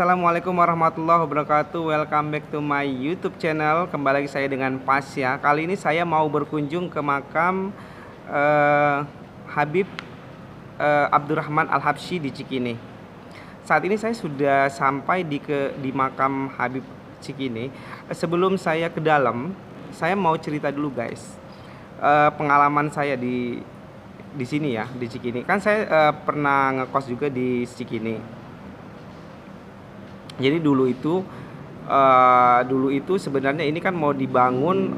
Assalamualaikum warahmatullahi wabarakatuh. Welcome back to my YouTube channel. Kembali lagi saya dengan Pasya. Kali ini saya mau berkunjung ke makam Habib Abdurrahman Al-Habsyi di Cikini. Saat ini saya sudah sampai di makam Habib Cikini. Sebelum saya ke dalam, saya mau cerita dulu guys. Pengalaman saya di sini ya, di Cikini. Kan saya pernah ngekos juga di Cikini. Jadi dulu itu sebenarnya ini kan mau dibangun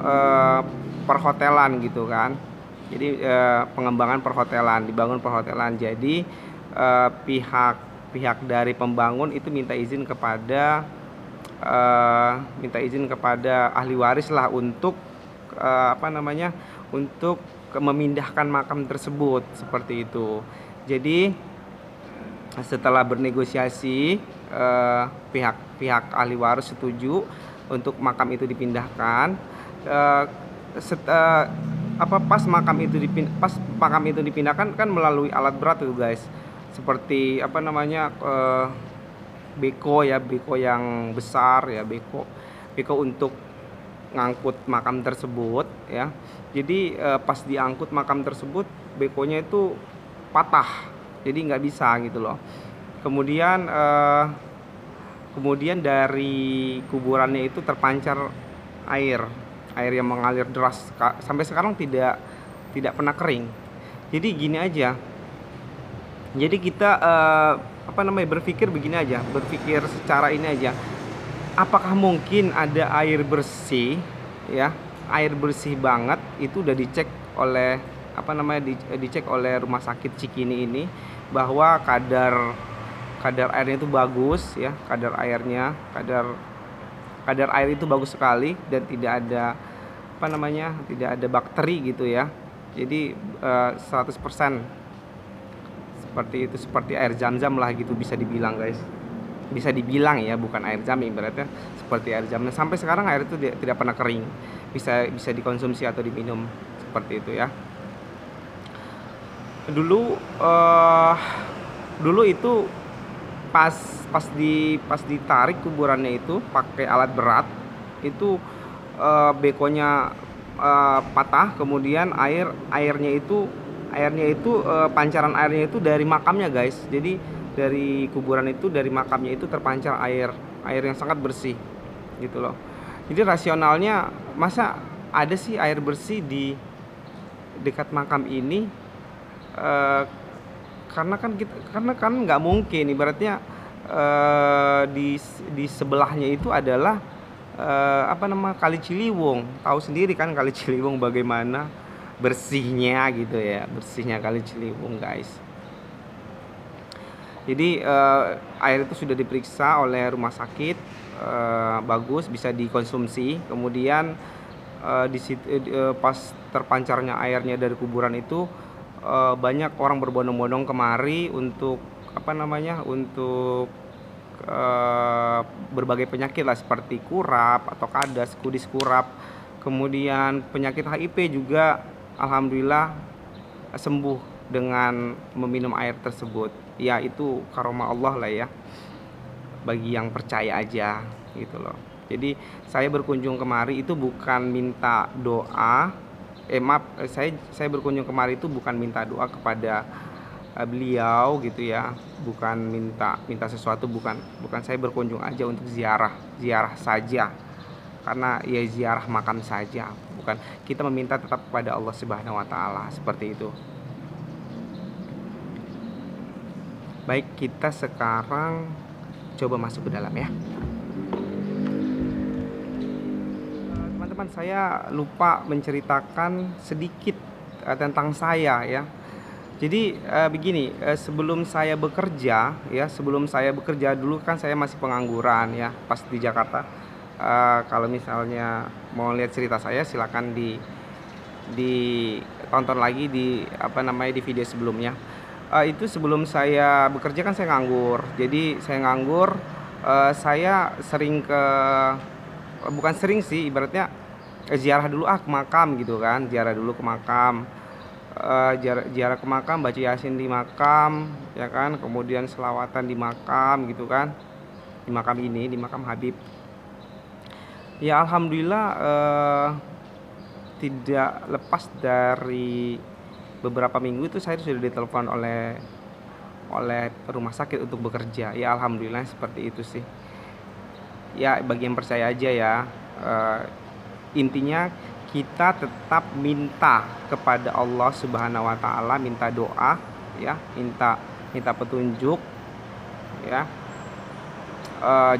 perhotelan gitu kan. Jadi pengembangan perhotelan, dibangun perhotelan. Jadi pihak dari pembangun itu minta izin kepada ahli waris lah untuk untuk memindahkan makam tersebut seperti itu. Jadi setelah bernegosiasi pihak ahli waris setuju untuk makam itu dipindahkan. Pas makam itu dipindahkan kan melalui alat berat tuh guys, seperti beko ya, beko yang besar ya, beko untuk ngangkut makam tersebut ya. Jadi pas diangkut makam tersebut, bekonya itu patah, jadi nggak bisa gitu loh. Kemudian dari kuburannya itu terpancar air yang mengalir deras sampai sekarang tidak pernah kering. Jadi gini aja. Jadi kita berpikir begini aja, berpikir secara ini aja. Apakah mungkin ada air bersih ya, air bersih banget itu udah dicek oleh dicek oleh rumah sakit Cikini ini bahwa kadar airnya itu bagus ya, kadar air itu bagus sekali dan tidak ada bakteri gitu ya. Jadi 100% seperti itu, seperti air zam-zam lah gitu bisa dibilang guys. Bisa dibilang ya, bukan air zam, ibaratnya seperti air zam. Sampai sekarang air itu tidak pernah kering. Bisa dikonsumsi atau diminum seperti itu ya. Dulu itu pas ditarik kuburannya itu pakai alat berat itu, bekonya patah, kemudian airnya itu pancaran airnya itu dari makamnya guys. Jadi dari kuburan itu, dari makamnya itu terpancar air yang sangat bersih gitu loh. Jadi rasionalnya, masa ada sih air bersih di dekat makam ini? Karena kan nggak mungkin, ibaratnya di sebelahnya itu adalah Kali Ciliwung. Tahu sendiri kan Kali Ciliwung bagaimana bersihnya gitu ya, bersihnya Kali Ciliwung guys. Jadi air itu sudah diperiksa oleh rumah sakit, bagus, bisa dikonsumsi. Kemudian pas terpancarnya airnya dari kuburan itu, banyak orang berbondong-bondong kemari untuk berbagai penyakit lah, seperti kurap atau kadas, kudis kurap. Kemudian penyakit HIV juga alhamdulillah sembuh dengan meminum air tersebut. Ya itu karomah Allah lah ya, bagi yang percaya aja gitu loh. Jadi saya berkunjung kemari itu bukan minta doa, saya berkunjung kemari itu bukan minta doa kepada beliau gitu ya, bukan minta sesuatu, bukan. Saya berkunjung aja untuk ziarah saja, karena ya ziarah makam saja, bukan kita meminta tetap kepada Allah Subhanahu wa taala, seperti itu. Baik, kita sekarang coba masuk ke dalam ya. Teman-teman, saya lupa menceritakan sedikit tentang saya ya. Jadi begini, sebelum saya bekerja dulu kan saya masih pengangguran ya pas di Jakarta. Kalau misalnya mau lihat cerita saya, silakan ditonton lagi di video sebelumnya. Itu sebelum saya bekerja kan saya nganggur. Jadi saya nganggur, saya sering bukan sering sih, ibaratnya ziarah dulu ke makam gitu kan, ziarah dulu ke makam. Ziarah ke makam, baca yasin di makam ya kan, kemudian selawatan di makam gitu kan. di makam ini, di makam Habib. Ya alhamdulillah tidak lepas dari beberapa minggu itu saya sudah ditelepon oleh rumah sakit untuk bekerja. Ya alhamdulillah seperti itu sih. Ya bagi yang percaya aja ya. Intinya kita tetap minta kepada Allah Subhanahu wa taala, minta doa ya, minta petunjuk ya.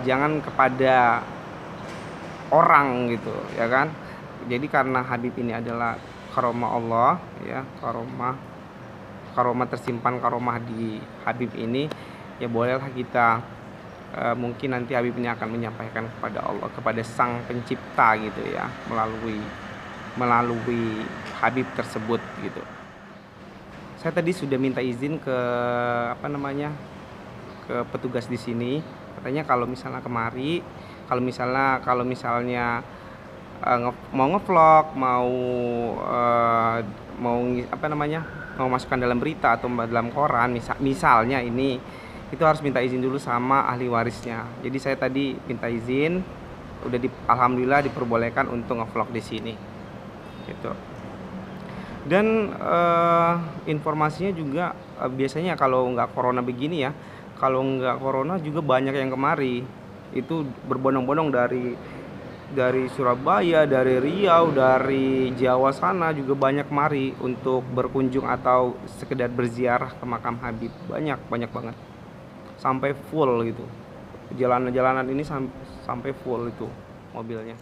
Jangan kepada orang gitu ya kan. Jadi karena Habib ini adalah karomah Allah ya, karomah tersimpan, karomah di Habib ini, ya bolehlah kita mungkin nanti Habib ini akan menyampaikan kepada Allah, kepada Sang Pencipta gitu ya, melalui Habib tersebut gitu. Saya tadi sudah minta izin ke ke petugas di sini, katanya kalau misalnya kemari, kalau misalnya mau ngevlog, mau masukkan dalam berita atau dalam koran, misalnya ini, itu harus minta izin dulu sama ahli warisnya. Jadi saya tadi minta izin, alhamdulillah diperbolehkan untuk ngevlog di sini gitu. Dan informasinya juga biasanya kalau nggak corona begini ya, kalau nggak corona juga banyak yang kemari, itu berbondong-bondong dari Surabaya, dari Riau, dari Jawa sana juga banyak kemari untuk berkunjung atau sekedar berziarah ke makam Habib. Banyak banget, sampai full gitu, jalanan ini sampai full itu mobilnya.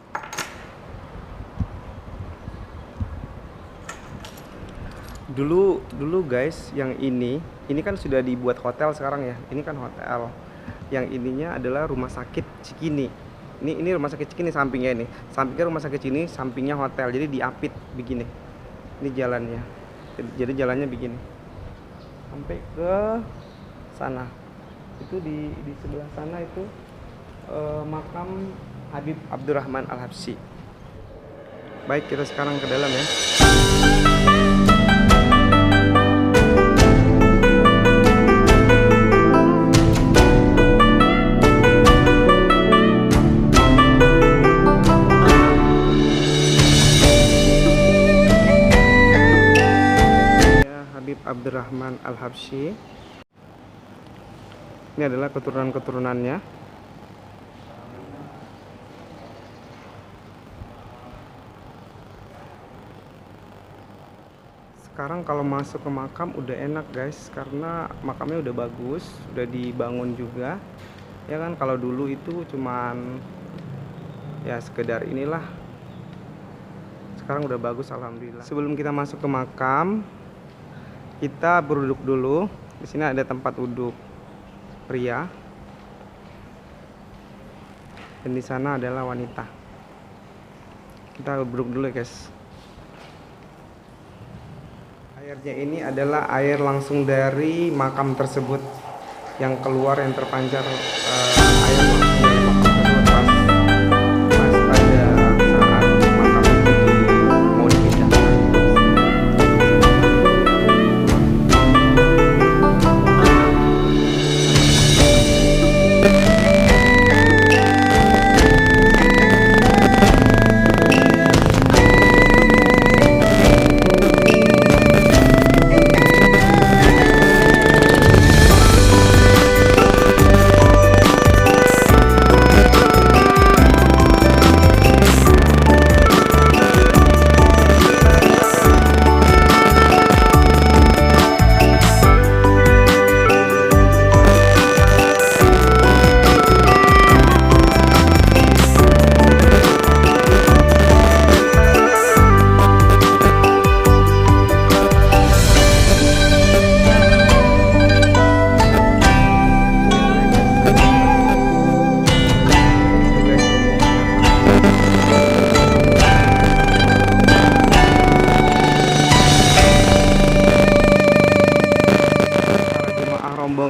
Dulu guys, yang ini kan sudah dibuat hotel sekarang ya. Ini kan hotel. Yang ininya adalah rumah sakit Cikini. Ini rumah sakit Cikini sampingnya ini. Sampingnya rumah sakit Cikini, sampingnya hotel. Jadi diapit begini. Ini jalannya. Jadi jalannya begini. Sampai ke sana. Itu di sebelah sana itu makam Habib Abdurrahman Al-Habsyi. Baik, kita sekarang ke dalam ya. Abdurrahman Al-Habsyi. Ini adalah keturunan-keturunannya. Sekarang kalau masuk ke makam udah enak guys, karena makamnya udah bagus, udah dibangun juga. Ya kan, kalau dulu itu cuman ya sekedar inilah. Sekarang udah bagus alhamdulillah. Sebelum kita masuk ke makam, kita berduduk dulu. Di sini ada tempat duduk pria, dan di sana adalah wanita. Kita duduk dulu guys. Airnya ini adalah air langsung dari makam tersebut, yang keluar, yang terpancar air langsung dari makam tersebut pas pada saat makam itu mau dipindahkan.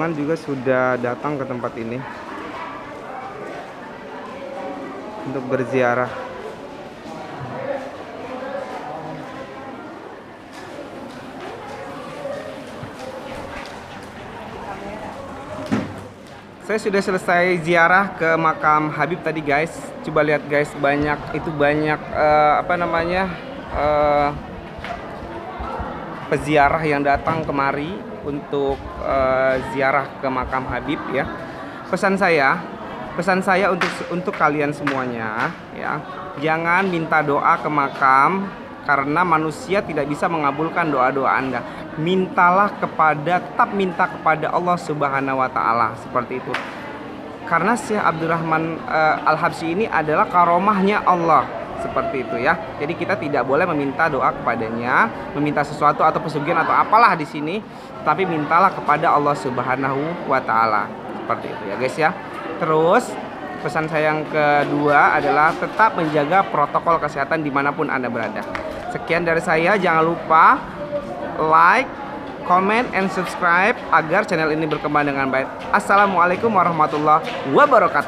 Juga sudah datang ke tempat ini untuk berziarah. Saya sudah selesai ziarah ke makam Habib tadi guys. Coba lihat guys, banyak peziarah yang datang kemari untuk ziarah ke makam Habib ya. Pesan saya untuk kalian semuanya ya, jangan minta doa ke makam karena manusia tidak bisa mengabulkan doa-doa Anda. Tetap minta kepada Allah Subhanahu wa taala, seperti itu. Karena Syekh Abdurrahman Al-Habsyi ini adalah karomahnya Allah, seperti itu ya. Jadi kita tidak boleh meminta doa kepadanya, meminta sesuatu atau pesugihan atau apalah di sini, tapi mintalah kepada Allah Subhanahu wa taala. Seperti itu ya guys ya. Terus pesan saya yang kedua adalah tetap menjaga protokol kesehatan dimanapun Anda berada. Sekian dari saya, jangan lupa like, comment, and subscribe agar channel ini berkembang dengan baik. Assalamualaikum warahmatullahi wabarakatuh.